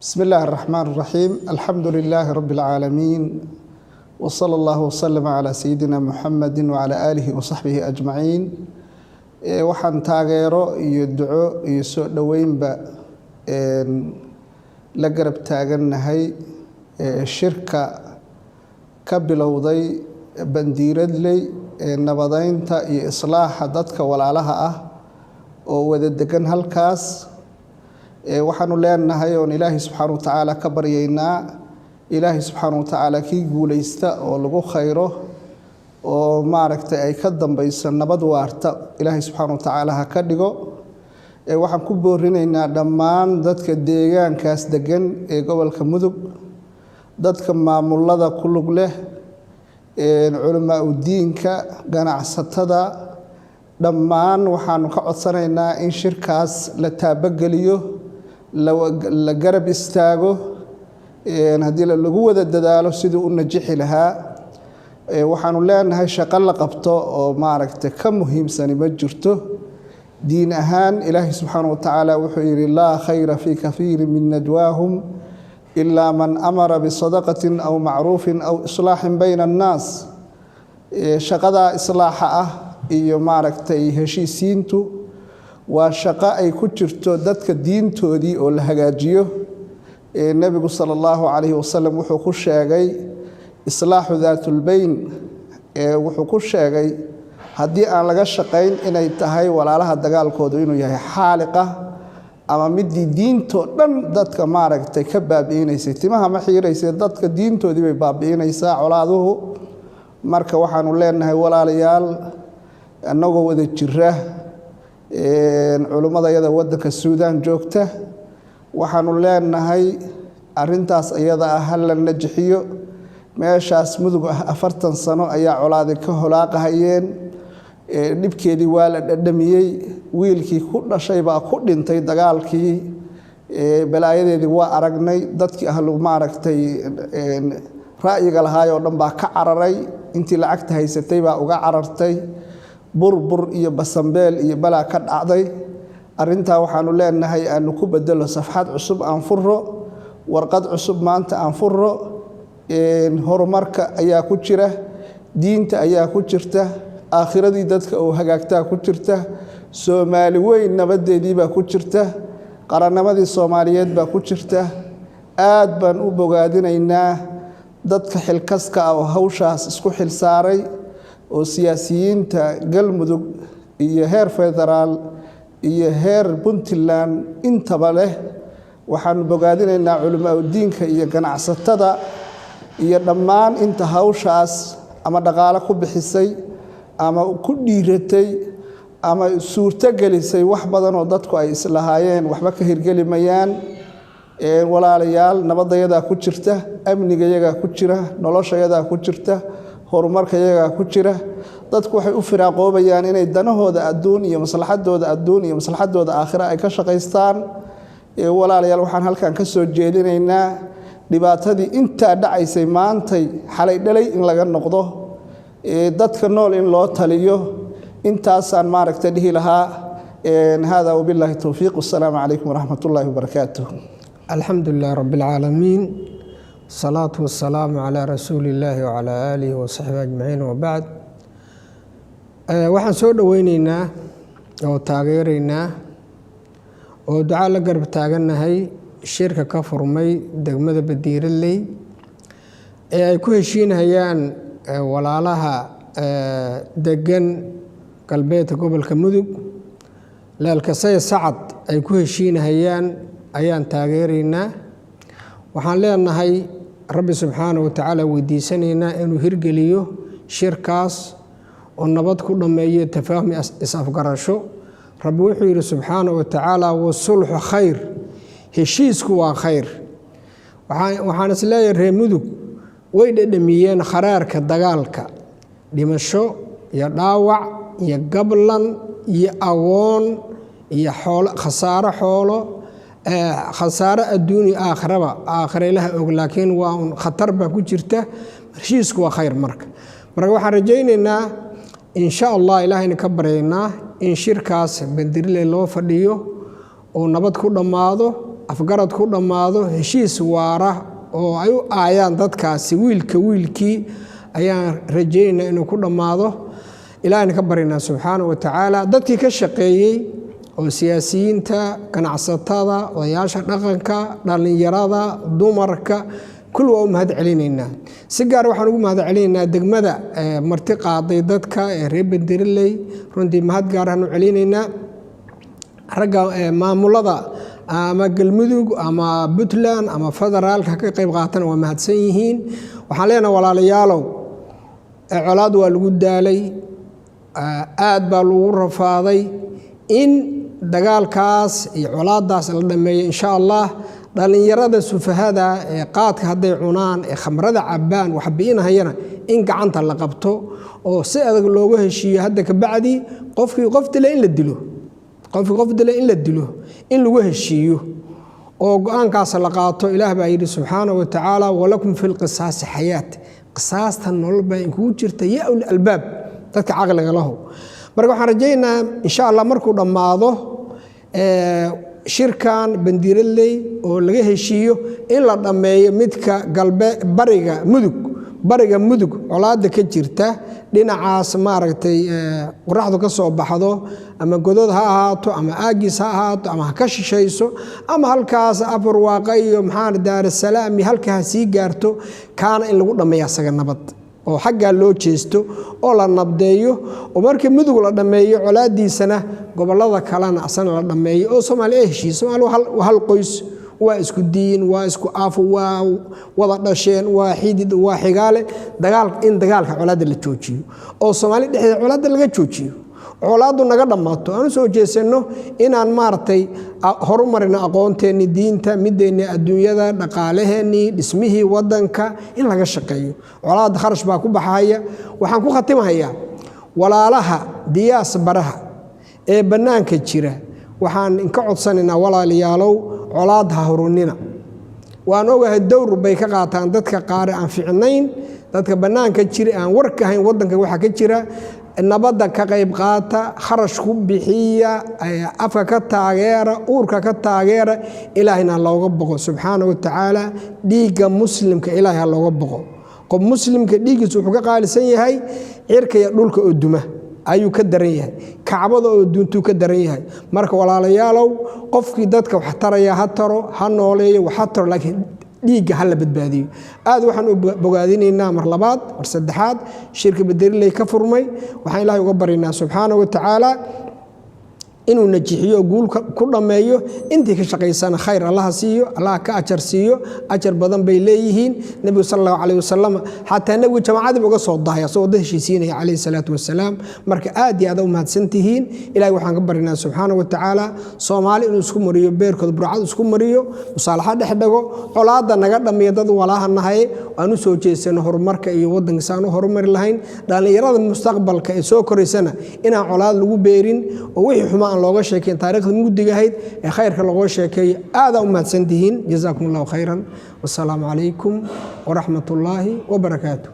بسم الله الرحمن الرحيم الحمد لله رب العالمين وصلى الله وسلم على سيدنا محمد وعلى آله وصحبه أجمعين waxaan taageero iyo duco iyo soo dhaweynba la garab taaganahay shirka ka bilowday bandiiradley nabadeynta iyo islaaxa dadka walaalaha ah oo wada degan halkaas waxaanu leenahay oo Ilaahay subhanahu wa ta'ala ka baryeynaa Ilaahay subhanahu wa ta'ala kii guuleysta oo lagu khayro oo maaragtay ay ka dambayso nabad waarta Ilaahay subhanahu wa ta'ala ha ka dhigo waxaan ku boorinaynaa dhammaan dadka deegaankaas degan ee gobolka Mudug dadka maamulada ku lug leh culamaa u diinka ganacsatada dhammaan waxaanu ka codsanaynaa in shirkaas la taabageliyo la garab istaago hadii lagu wada dadaalo sidii u najixi lahaa waxaanu leenahay shaqo la qabto oo maaragtay ka muhiimsan ma jirto diin ahaan Ilaahay subhanahu wa ta'ala wuxuu yiri la khayra fi kathirin min najwaahum illa man amara bi sadaqatin aw ma'rufin aw islahin bayna an-nas shaqada islaaxa ah iyo maaragtay heshiisiintu waa shaqo ay ku jirto dadka diintoodii oo la hagaajiyo nabigu sallallahu alayhi wasallam wuxuu ku sheegay islaahu dhaatul bayn wuxuu ku sheegay hadii aan laga shaqeyn inay tahay walaalaha dagaalkoodu inuu yahay xaaliqa ama midii diinto dhan dadka maaragtay ka baabiinaysa timaha ma xiireysay dadka diintoodii bay baabiinaysaa colaaduhu marka waxaanu leenahay walaalayaal annagoo wada jira culimadayada wadanka Suudaan joogta waxaanu leenahay arintaas iyada ah hal la najixiyo meeshaas mudug 40 sano ayaa colaadi ka holaaqayeen dhibkeedii waa la dhadhamiyay wiilkii ku dhashay baa ku dhintay dagaalkii balaayadeedii waa aragnay dadkii ahlu maaragtay raayiga lahaay oo dhan baa ka cararay intii lacagta haysatay baa uga carartay burbur iyo basambeel iyo balaa ka dhacday arinta waxaanu leenahay aanu ku bedelo safxad cusub aan furo warqad cusub maanta aan furo horumarka ayaa ku jira diinta ayaa ku jirta aakhiradii dadka oo hagaagtaa ku jirta Soomaali weyn nabadeedii baa ku jirta qarannimadii Soomaaliyeed baa ku jirta aad baan u bogaadinaynaa dadka xilkaska ah oo hawshaas isku xil saaray oo siyaasiyiinta galmudug iyo heer federaal iyo heer Puntland intaba leh waxaan bogaadinaynaa culamaa u diinka iyo ganacsatada iyo dhammaan inta hawshaas ama dhaqaale ku bixisay ama ku dhiiratay ama suurta gelisay wax badan oo dadku ay islahaayeen waxba ka hirgelimayaan walaalayaal nabadayada ku jirta amnigayaga ku jira noloshayada ku jirta horumarkayaga ku jira dadku waxay u firaaqoobayaan inay danahooda adduun iyo maslaxadooda aakhira ay ka shaqeystaan walaalayaal waxaan halkan ka soo jeedinaynaa dhibaatadii inta dhacaysay maantay xalay dhalay in laga noqdo dadka nool in loo taliyo intaasaan maaragtay dhihi lahaa hada wabillahi tawfiiq wassalaamu calaykum waraxmatullaahi wabarakaatuh alxamdulillahi rabbil caalamiin salaatu wassalaamu calaa rasuulillaahi wacalaa aalihi wasaxbihi ajmaciin wabacd waxaan soo dhoweynaynaa oo taageeraynaa oo duca la garab taaganahay shirka ka furmay degmada Bandiiradley ee ay ku heshiinayaan walaalaha degan galbeedka gobolka Mudug laalkasay sacad ay ku heshiinayaan ayaan taageeraynaa waxaan leenahay rabbi subxaanahu wa ta'ala weydiisanaynaa inuu hirgeliyo shirkaas oo nabad ku dhameeyo tafaahum is-afgarasho rabbi wuxuu yiri subxaanahu wa ta'ala wasulhu khayr heshiisku waa khayr waxaan isleeyahay reer Mudug way dhadhamiyeen kharaarka dagaalka dhimasho iyo dhaawac iyo gablan iyo awoon iyo xoolo khasaaro adduuni aakhira ilaha og laakiin waa khatar ba ku jirta heshiisku waa khayr marka waxaan rajaynaynaa insha Allah ilaahayna ka baryaynaa in shirkaas Bandiiradley loo fadhiyo oo nabad ku dhamaado afgarad ku dhammaado heshiis waara oo ay u aayaan dadkaasi wiilkii ayaan rajaynaynaa inuu ku dhammaado ilaahayna ka barinaa subxaanahu wa tacaala dadkii ka shaqeeyey oo siyaasiyiinta ganacsatada odayaasha dhaqanka dhallinyarada dumarka كل يوم هذا علينا سجار وحنا نقول هذا علينا دقمة مرتقى ضيدتك ريب الديرلي رندي ما هاد جارهن علينا رجع ما ملضى أما قلمذوق أما بتلان أما فدرال كقيب قاتن وما هتسيهين وحالينا ولا ليالو علاد والجود علي آد بالور فاضي إن دجال كاس علاد داس الدمية إن شاء الله dhalinyarada sufahada ee qaadka haday cunaan ee khamrada cabaan waxbiinahayna in gacanta la qabto oo si adag looga heshiiyo hadda ka bacdi qofkii qof dile in la dilo in lagu heshiiyo oo go'aankaas la qaato ilaah baa yiri subhanahu wa ta'ala walakum fil qisas hayat qisaastan nolol in ku jirta ya ul albaab dadka aqliga lahu marka waxaan rajaynaa insha Allah markuu dhamaado shirkan bandiirley oo laga heshiiyo in la dhameeyo midka galbe bariga mudug colaada ka jirta dhinacaas maaragtay qoraxdu ka soo baxdo ama godod ha ahaato ama aagis ha ahaato ama ka shishayso ama halkaas afar waaqa iyo maxaan daar salaam halkaas sii gaarto kaana in lagu dhameeyo asaga nabad oo xagga loo jeesto oo la nabdeeyo oo markii mudug la dhameeyo colaadiisana gobolada kalena asan la dhameeyo oo Soomaaliya heshiis Soomaaliya hal qoys waa isku diin waa isku aafo waa wada dhasheen waa xidid waa xigaale dagaalka colaada la joojiyo oo Soomaaliya dhexdeeda colaada laga joojiyo colaadu naga dhamaato aan soo jeesano inaan maartay horumarina aqoonteeni diinta mideena adduunyada dhaqaalaheeni dhismihii wadanka in laga shaqeeyo colaad kharash baa ku baxaya waxaan ku khatimahayaa walaalaha diyaas baraha ee banaanka jira waxaan in ka codsanaynaa walaalayaalow colaad ha horunina waan ogahay dowr bay ka qaataan dadka qaar aan fiicnayn dadka banaanka jira aan warka hayn wadanka waxa ka jira nabada ka qayb qaata kharash ku bixiya afka ka taageera uurka ka taageera ilaahina looga boqo subhanahu wa ta'ala dhiiga muslimka ilaahay looga boqo qof muslimka dhiigiisu wuxuu ka qaalisan yahay cirka iyo dhulka oo duma ayuu ka daran yahay kacbada oo duntu ka daran yahay marka walaalayaalow qofkii dadka wax taraya ha taro ha nooleeyo wax taro laakiin dhiiga hal badbaadiyo aad waxaan u bogaadinaynaa mar labaad mar saddexaad shirka Badilay ka furmay waxaan Ilaahay uga barinaa subhanahu wa ta'ala inuu najixiyo guul ku dhameeyo intii ka shaqeysana khayr Allah siiyo Allah ka ajar siiyo ajar badan bay leeyihiin nabiga sallallahu alayhi wasallam hatta nabiga jamaacada uga soo daahaya soo heshiisiinaya alayhi salatu wasalaam marka aad iyo aad u mahadsantihiin Ilaahay waxaan ka barinaa subhanahu wa ta'ala Soomaali inuu isku mariyo beerkooda burcad isku mariyo musaalaxa dhexdhago colaada naga dhameeyo dad walaahanahay aanu soo jeesano horumarka iyo wadanka saan horumar lahayn dhalinyarada mustaqbalka ee soo koreysana inaan colaad lagu beerin oo wixii xuma looga sheekay taariikhda mugdiga ahayd ee khayrka looga sheekay aad u mahadsantihiin jazakumullahu khayran wasalaamu calaykum wa rahmatullaahi wa barakaatuh